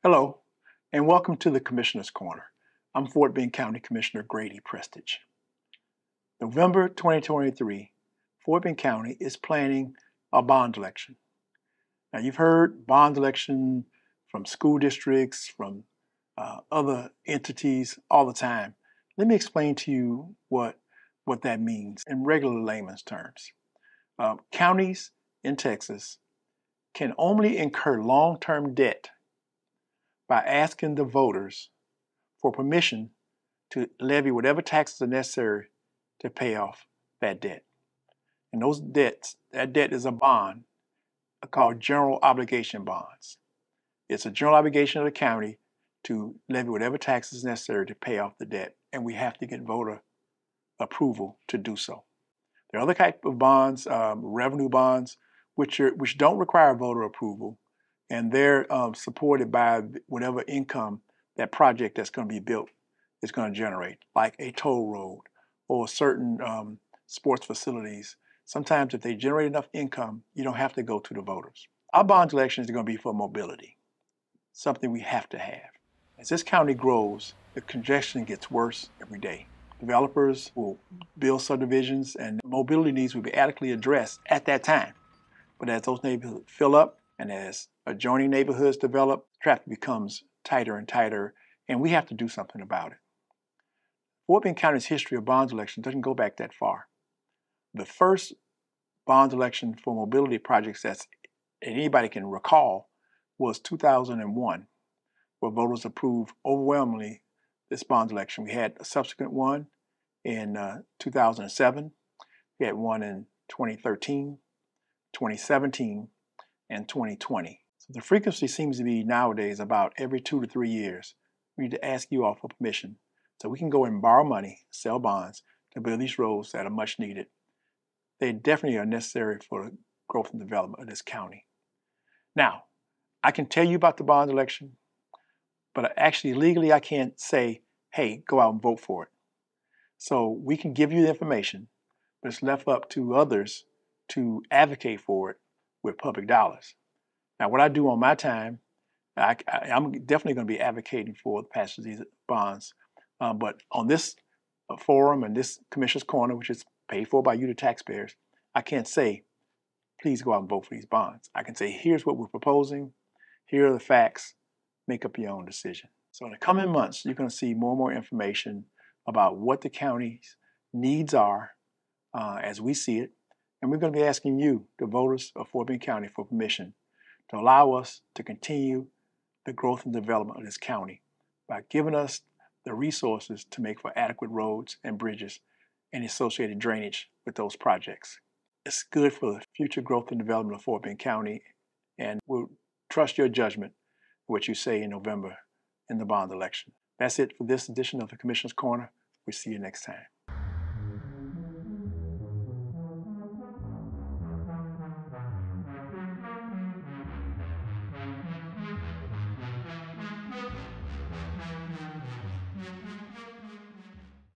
Hello, and welcome to the Commissioner's Corner. I'm Fort Bend County Commissioner Grady Prestage. November 2023, Fort Bend County is planning a bond election. Now, you've heard bond election from school districts, from other entities all the time. Let me explain to you what that means in regular layman's terms. Counties in Texas can only incur long-term debt by asking the voters for permission to levy whatever taxes are necessary to pay off that debt. And that debt is a bond called general obligation bonds. It's a general obligation of the county to levy whatever taxes necessary to pay off the debt, and we have to get voter approval to do so. There are other types of bonds, revenue bonds, which don't require voter approval, and they're supported by whatever income that project that's going to be built is going to generate, like a toll road or certain sports facilities. Sometimes if they generate enough income, you don't have to go to the voters. Our bond election is going to be for mobility, something we have to have. As this county grows, the congestion gets worse every day. Developers will build subdivisions and mobility needs will be adequately addressed at that time. But as those neighborhoods fill up and as adjoining neighborhoods develop, traffic becomes tighter and tighter, and we have to do something about it. Fort Bend County's history of bond election doesn't go back that far. The first bond election for mobility projects that anybody can recall was 2001, where voters approved overwhelmingly this bond election. We had a subsequent one in 2007. We had one in 2013, 2017, and 2020. So the frequency seems to be nowadays about every 2 to 3 years. We need to ask you all for permission so we can go and borrow money, sell bonds to build these roads that are much needed. They definitely are necessary for the growth and development of this county. Now, I can tell you about the bond election, but actually legally I can't say, hey, go out and vote for it. So we can give you the information, but it's left up to others to advocate for it with public dollars. Now, what I do on my time, I'm definitely going to be advocating for the passage of these bonds. But on this forum and this Commissioner's Corner, which is paid for by you, the taxpayers, I can't say, please go out and vote for these bonds. I can say, here's what we're proposing. Here are the facts. Make up your own decision. So in the coming months, you're going to see more and more information about what the county's needs are as we see it. And we're going to be asking you, the voters of Fort Bend County, for permission to allow us to continue the growth and development of this county by giving us the resources to make for adequate roads and bridges and associated drainage with those projects. It's good for the future growth and development of Fort Bend County, and we'll trust your judgment, what you say in November in the bond election. That's it for this edition of the Commissioner's Corner. We'll see you next time.